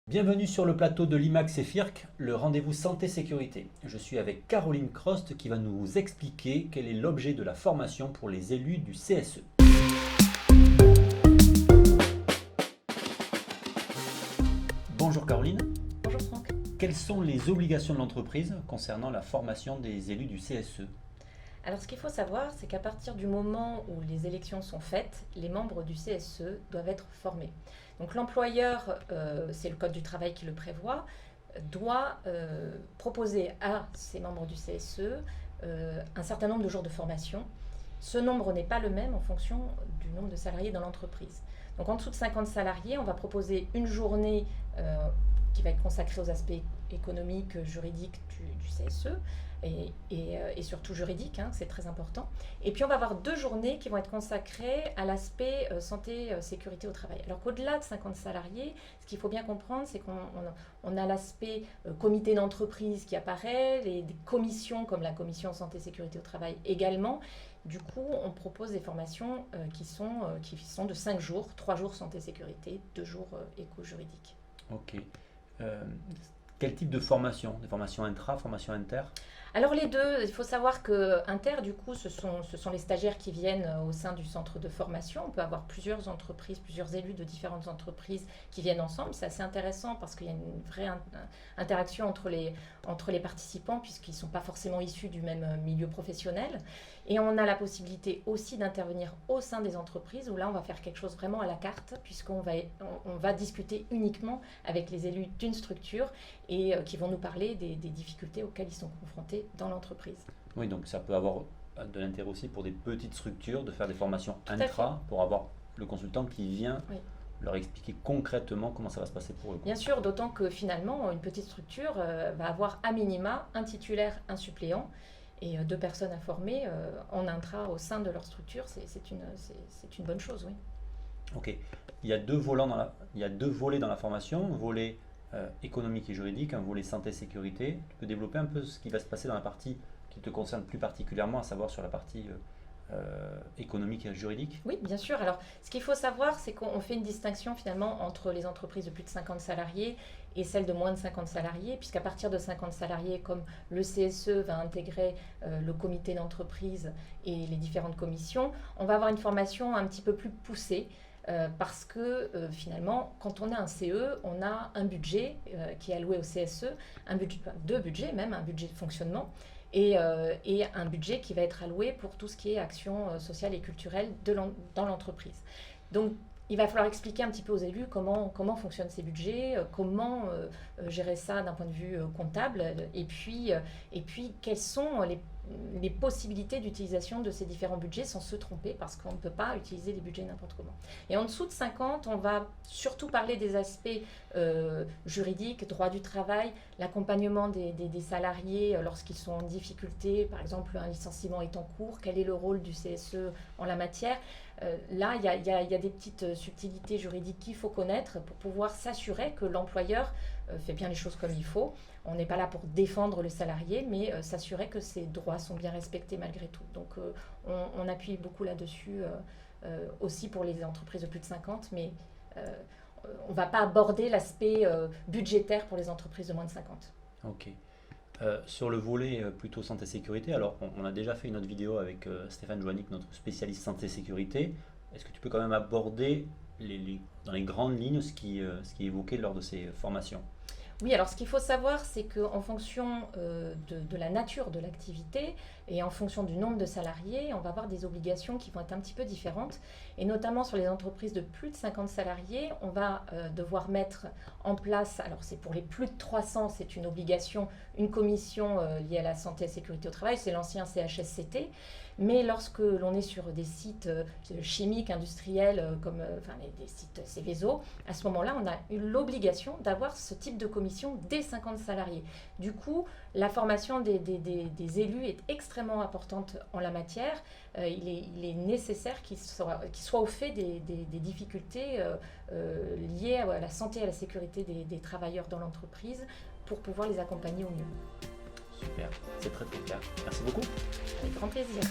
Bienvenue sur le plateau de l'IMAX et FIRC, le rendez-vous santé-sécurité. Je suis avec Caroline Crost qui va nous expliquer quel est l'objet de la formation pour les élus du CSE. Bonjour Caroline. Bonjour Franck. Quelles sont les obligations de l'entreprise concernant la formation des élus du CSE? Alors ce qu'il faut savoir, c'est qu'à partir du moment où les élections sont faites, les membres du CSE doivent être formés. Donc l'employeur, c'est le Code du travail qui le prévoit, doit proposer à ses membres du CSE un certain nombre de jours de formation. Ce nombre n'est pas le même en fonction du nombre de salariés dans l'entreprise. Donc en dessous de 50 salariés, on va proposer une journée qui va être consacrée aux aspects économiques, juridiques du CSE et surtout juridiques, hein, c'est très important. Et puis on va avoir 2 journées qui vont être consacrées à l'aspect santé, sécurité au travail. Alors qu'au-delà de 50 salariés, ce qu'il faut bien comprendre, c'est qu'on a l'aspect comité d'entreprise qui apparaît, des commissions comme la commission santé, sécurité au travail également. Du coup, on propose des formations qui sont de 5 jours, 3 jours santé, sécurité, 2 jours éco-juridique. Ok. Quel type de formation? Des formations intra, formations inter? Alors les deux, il faut savoir que Inter, du coup, ce sont les stagiaires qui viennent au sein du centre de formation. On peut avoir plusieurs entreprises, plusieurs élus de différentes entreprises qui viennent ensemble. C'est assez intéressant parce qu'il y a une vraie interaction entre les participants puisqu'ils ne sont pas forcément issus du même milieu professionnel. Et on a la possibilité aussi d'intervenir au sein des entreprises où là, on va faire quelque chose vraiment à la carte puisqu'on va discuter uniquement avec les élus d'une structure et qui vont nous parler des difficultés auxquelles ils sont confrontés dans l'entreprise. Oui, donc ça peut avoir de l'intérêt aussi pour des petites structures de faire des formations intra pour avoir le consultant qui vient leur expliquer concrètement comment ça va se passer pour eux. Bien sûr, d'autant que finalement, une petite structure va avoir à minima un titulaire, un suppléant et 2 personnes à former en intra au sein de leur structure. C'est une bonne chose, oui. Ok. Il y a 2 volets dans la formation, un volet économique et juridique, un volet santé-sécurité. Tu peux développer un peu ce qui va se passer dans la partie qui te concerne plus particulièrement, à savoir sur la partie économique et juridique? Oui, bien sûr. Alors, ce qu'il faut savoir, c'est qu'on fait une distinction finalement entre les entreprises de plus de 50 salariés et celles de moins de 50 salariés, puisqu'à partir de 50 salariés, comme le CSE va intégrer le comité d'entreprise et les différentes commissions, on va avoir une formation un petit peu plus poussée. Parce que finalement, quand on a un CE, on a un budget qui est alloué au CSE, deux budgets même, un budget de fonctionnement et un budget qui va être alloué pour tout ce qui est action sociale et culturelle dans l'entreprise. Donc, il va falloir expliquer un petit peu aux élus comment fonctionnent ces budgets, comment gérer ça d'un point de vue comptable, et puis quelles sont les possibilités d'utilisation de ces différents budgets sans se tromper, parce qu'on ne peut pas utiliser les budgets n'importe comment. Et en dessous de 50, on va surtout parler des aspects juridiques, droit du travail, l'accompagnement des salariés lorsqu'ils sont en difficulté, par exemple un licenciement est en cours, quel est le rôle du CSE en la matière. Là, il y a des petites subtilités juridiques qu'il faut connaître pour pouvoir s'assurer que l'employeur fait bien les choses comme il faut. On n'est pas là pour défendre le salarié, mais s'assurer que ses droits sont bien respectés malgré tout. Donc, on appuie beaucoup là-dessus aussi pour les entreprises de plus de 50, mais on ne va pas aborder l'aspect budgétaire pour les entreprises de moins de 50. Ok. Sur le volet plutôt santé-sécurité, alors on a déjà fait une autre vidéo avec Stéphane Joannick, notre spécialiste santé-sécurité. Est-ce que tu peux quand même aborder dans les grandes lignes ce qui est évoqué lors de ces formations? Oui, alors ce qu'il faut savoir, c'est qu'en fonction de la nature de l'activité et en fonction du nombre de salariés, on va avoir des obligations qui vont être un petit peu différentes. Et notamment sur les entreprises de plus de 50 salariés, on va devoir mettre en place, alors c'est pour les plus de 300, c'est une obligation, une commission liée à la santé et la sécurité au travail, c'est l'ancien CHSCT. Mais lorsque l'on est sur des sites chimiques, industriels, comme des sites Céveso, à ce moment-là, on a eu l'obligation d'avoir ce type de commission dès 50 salariés. Du coup, la formation des élus est extrêmement importante en la matière. Il est nécessaire qu'ils soient au fait des difficultés liées à la santé et à la sécurité des travailleurs dans l'entreprise pour pouvoir les accompagner au mieux. Super, c'est très très clair. Merci beaucoup. Avec grand plaisir.